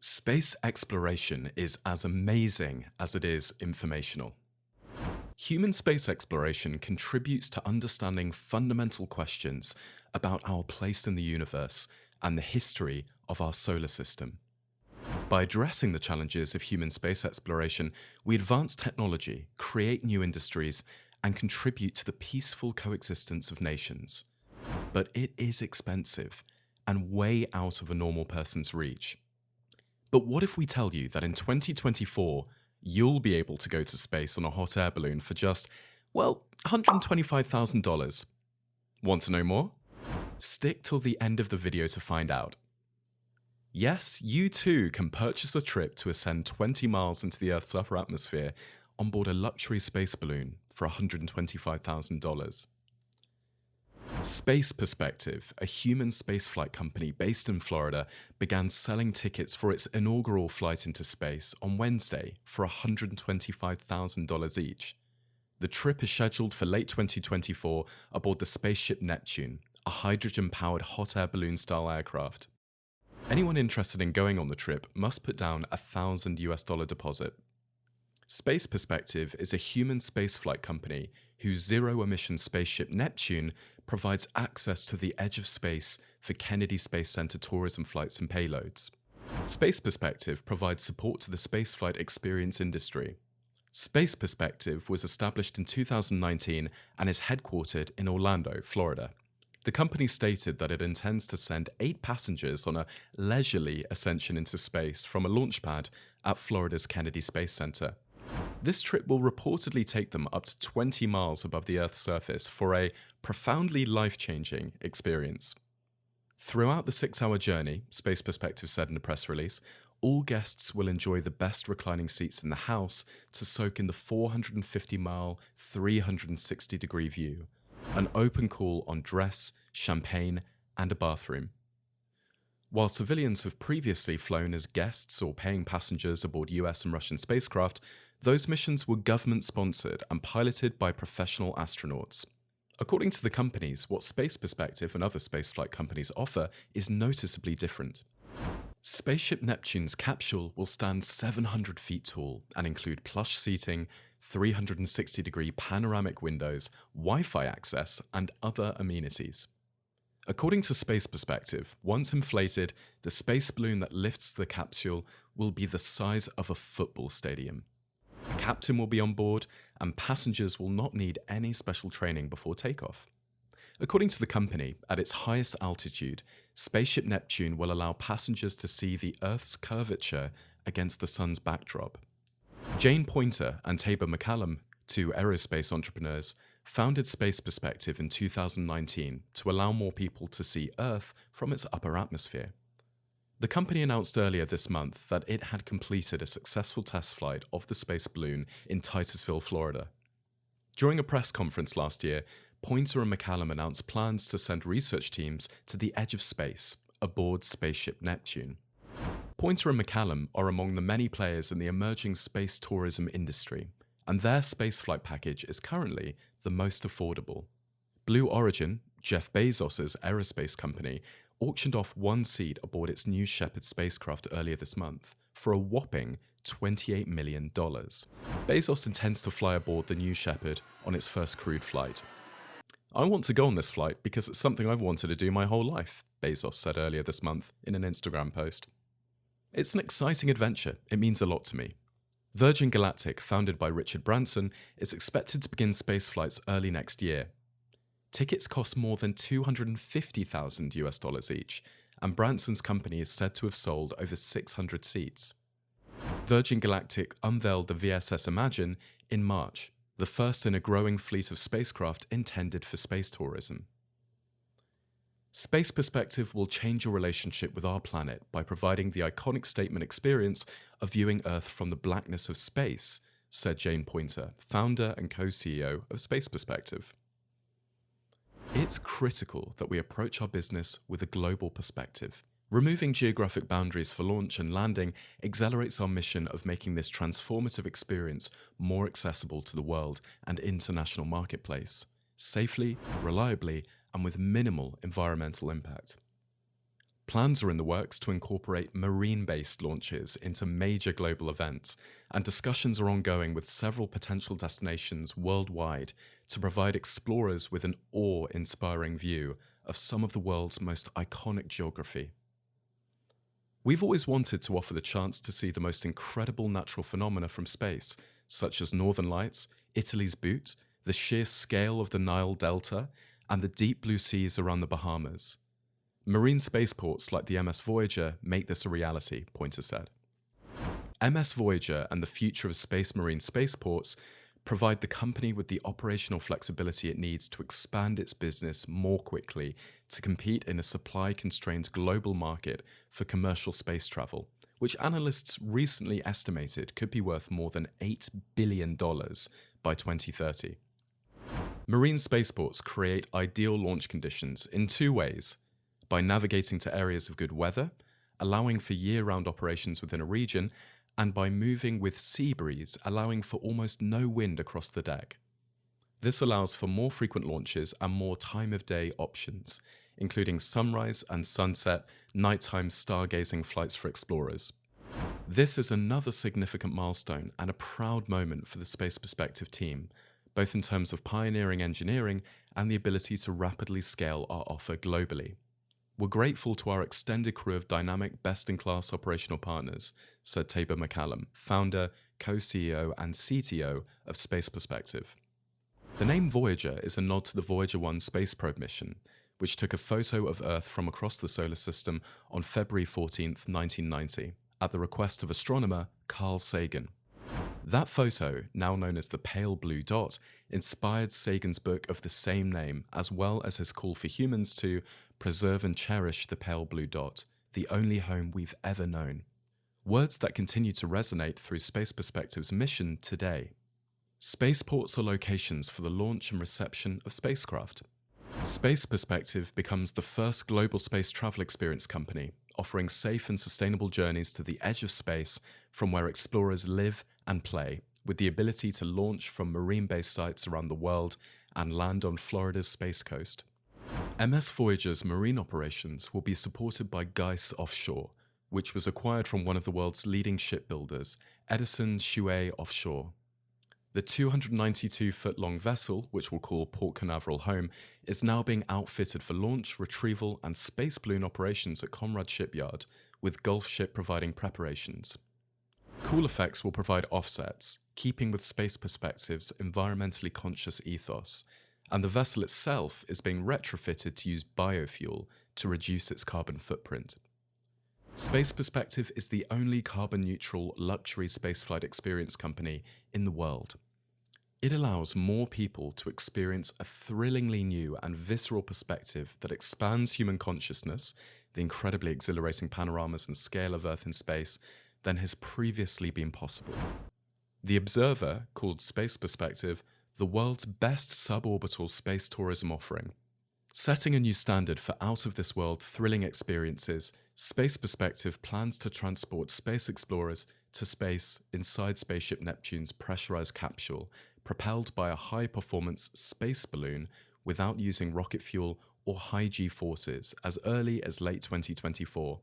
Space exploration is as amazing as it is informational. Human space exploration contributes to understanding fundamental questions about our place in the universe and the history of our solar system. By addressing the challenges of human space exploration, we advance technology, create new industries, and contribute to the peaceful coexistence of nations. But it is expensive and way out of a normal person's reach. But what if we tell you that in 2024, you'll be able to go to space on a hot air balloon for just, well, $125,000? Want to know more? Stick till the end of the video to find out. Yes, you too can purchase a trip to ascend 20 miles into the Earth's upper atmosphere on board a luxury space balloon for $125,000. Space Perspective, a human spaceflight company based in Florida, began selling tickets for its inaugural flight into space on Wednesday for $125,000 each. The trip is scheduled for late 2024 aboard the spaceship Neptune, a hydrogen-powered hot air balloon-style aircraft. Anyone interested in going on the trip must put down a $1,000 deposit. Space Perspective is a human spaceflight company whose zero-emission spaceship Neptune provides access to the edge of space for Kennedy Space Center tourism flights and payloads. Space Perspective provides support to the spaceflight experience industry. Space Perspective was established in 2019 and is headquartered in Orlando, Florida. The company stated that it intends to send 8 passengers on a leisurely ascension into space from a launch pad at Florida's Kennedy Space Center. This trip will reportedly take them up to 20 miles above the Earth's surface for a profoundly life-changing experience. Throughout the 6-hour journey, Space Perspective said in a press release, all guests will enjoy the best reclining seats in the house to soak in the 450-mile, 360-degree view, an open call on dress, champagne, and a bathroom. While civilians have previously flown as guests or paying passengers aboard US and Russian spacecraft, those missions were government-sponsored and piloted by professional astronauts. According to the companies, what Space Perspective and other spaceflight companies offer is noticeably different. Spaceship Neptune's capsule will stand 700 feet tall and include plush seating, 360-degree panoramic windows, Wi-Fi access, and other amenities. According to Space Perspective, once inflated, the space balloon that lifts the capsule will be the size of a football stadium. A captain will be on board, and passengers will not need any special training before takeoff. According to the company, at its highest altitude, Spaceship Neptune will allow passengers to see the Earth's curvature against the sun's backdrop. Jane Poynter and Tabor McCallum, two aerospace entrepreneurs, founded Space Perspective in 2019 to allow more people to see Earth from its upper atmosphere. The company announced earlier this month that it had completed a successful test flight of the space balloon in Titusville, Florida. During a press conference last year, Poynter and McCallum announced plans to send research teams to the edge of space aboard Spaceship Neptune. Poynter and McCallum are among the many players in the emerging space tourism industry, and their spaceflight package is currently the most affordable. Blue Origin, Jeff Bezos' aerospace company, auctioned off one seat aboard its New Shepard spacecraft earlier this month for a whopping $28 million. Bezos intends to fly aboard the New Shepard on its first crewed flight. I want to go on this flight because it's something I've wanted to do my whole life, Bezos said earlier this month in an Instagram post. It's an exciting adventure. It means a lot to me. Virgin Galactic, founded by Richard Branson, is expected to begin spaceflights early next year. Tickets cost more than $250,000 each, and Branson's company is said to have sold over 600 seats. Virgin Galactic unveiled the VSS Imagine in March, the first in a growing fleet of spacecraft intended for space tourism. Space Perspective will change your relationship with our planet by providing the iconic statement experience of viewing Earth from the blackness of space, said Jane Poynter, founder and co-CEO of Space Perspective. It's critical that we approach our business with a global perspective. Removing geographic boundaries for launch and landing accelerates our mission of making this transformative experience more accessible to the world and international marketplace, safely, reliably, and with minimal environmental impact. Plans are in the works to incorporate marine-based launches into major global events, and discussions are ongoing with several potential destinations worldwide to provide explorers with an awe-inspiring view of some of the world's most iconic geography. We've always wanted to offer the chance to see the most incredible natural phenomena from space, such as northern lights, Italy's Butte, the sheer scale of the Nile Delta, and the deep blue seas around the Bahamas. Marine spaceports like the MS Voyager make this a reality, Pointer said. MS Voyager and the future of space marine spaceports provide the company with the operational flexibility it needs to expand its business more quickly to compete in a supply-constrained global market for commercial space travel, which analysts recently estimated could be worth more than $8 billion by 2030. Marine spaceports create ideal launch conditions in two ways: by navigating to areas of good weather, allowing for year-round operations within a region, and by moving with sea breeze, allowing for almost no wind across the deck. This allows for more frequent launches and more time-of-day options, including sunrise and sunset, nighttime stargazing flights for explorers. This is another significant milestone and a proud moment for the Space Perspective team, both in terms of pioneering engineering and the ability to rapidly scale our offer globally. We're grateful to our extended crew of dynamic, best-in-class operational partners, said Tabor McCallum, founder, co-CEO, and CTO of Space Perspective. The name Voyager is a nod to the Voyager 1 space probe mission, which took a photo of Earth from across the solar system on February 14, 1990, at the request of astronomer Carl Sagan. That photo, now known as the pale blue dot, inspired Sagan's book of the same name, as well as his call for humans to preserve and cherish the pale blue dot, the only home we've ever known. Words that continue to resonate through Space Perspective's mission today. Spaceports are locations for the launch and reception of spacecraft. Space Perspective becomes the first global space travel experience company, offering safe and sustainable journeys to the edge of space from where explorers live and play, with the ability to launch from marine-based sites around the world and land on Florida's Space Coast. MS Voyager's marine operations will be supported by Geiss Offshore, which was acquired from one of the world's leading shipbuilders, Edison Shuey Offshore. The 292-foot-long vessel, which we'll call Port Canaveral home, is now being outfitted for launch, retrieval, and space balloon operations at Conrad Shipyard, with Gulf Ship providing preparations. Cool Effects will provide offsets, keeping with Space Perspective's environmentally conscious ethos, and the vessel itself is being retrofitted to use biofuel to reduce its carbon footprint. Space Perspective is the only carbon-neutral luxury spaceflight experience company in the world. It allows more people to experience a thrillingly new and visceral perspective that expands human consciousness, the incredibly exhilarating panoramas and scale of Earth in space, than has previously been possible. The Observer called Space Perspective the world's best suborbital space tourism offering. Setting a new standard for out-of-this-world thrilling experiences, Space Perspective plans to transport space explorers to space inside Spaceship Neptune's pressurized capsule, propelled by a high-performance space balloon without using rocket fuel or high G-forces as early as late 2024.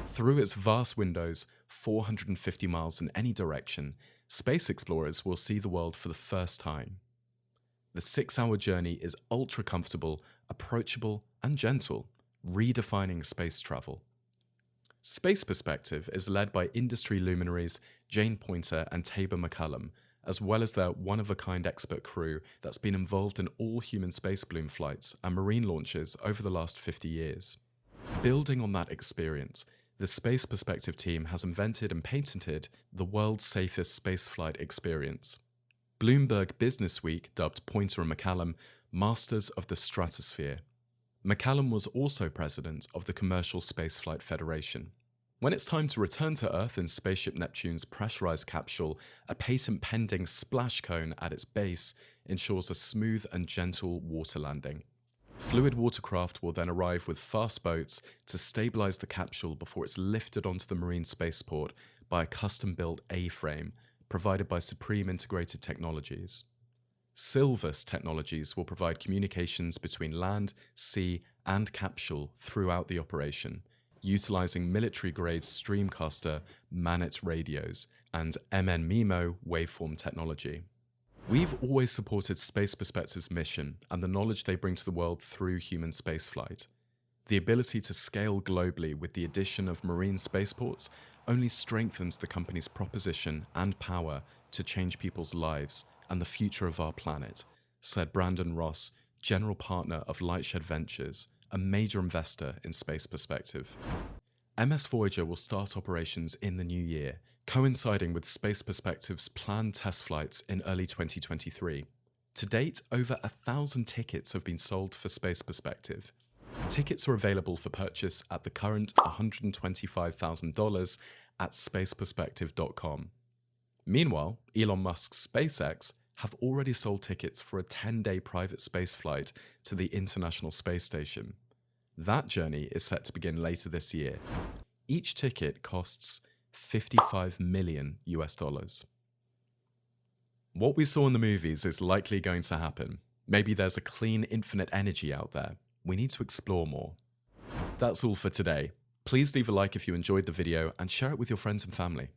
Through its vast windows, 450 miles in any direction, space explorers will see the world for the first time. The 6-hour journey is ultra-comfortable, approachable, and gentle, redefining space travel. Space Perspective is led by industry luminaries Jane Pointer and Tabor McCallum, as well as their one-of-a-kind expert crew that's been involved in all human space balloon flights and marine launches over the last 50 years. Building on that experience, the Space Perspective team has invented and patented the world's safest spaceflight experience. Bloomberg Businessweek dubbed Pointer and McCallum Masters of the Stratosphere. McCallum was also president of the Commercial Spaceflight Federation. When it's time to return to Earth in Spaceship Neptune's pressurized capsule, a patent-pending splash cone at its base ensures a smooth and gentle water landing. Fluid watercraft will then arrive with fast boats to stabilize the capsule before it's lifted onto the marine spaceport by a custom-built A-frame provided by Supreme Integrated Technologies. Silvus Technologies will provide communications between land, sea, and capsule throughout the operation, utilizing military-grade Streamcaster Manet radios and MN-MIMO waveform technology. We've always supported Space Perspective's mission and the knowledge they bring to the world through human spaceflight. The ability to scale globally with the addition of marine spaceports only strengthens the company's proposition and power to change people's lives and the future of our planet, said Brandon Ross, general partner of Lightshed Ventures, a major investor in Space Perspective. MS Voyager will start operations in the new year, coinciding with Space Perspective's planned test flights in early 2023. To date, over 1,000 tickets have been sold for Space Perspective. Tickets are available for purchase at the current $125,000 at spaceperspective.com. Meanwhile, Elon Musk's SpaceX have already sold tickets for a 10-day private spaceflight to the International Space Station. That journey is set to begin later this year. Each ticket costs $55 million. What we saw in the movies is likely going to happen. Maybe there's a clean infinite energy out there. We need to explore more. That's all for today. Please leave a like if you enjoyed the video and share it with your friends and family.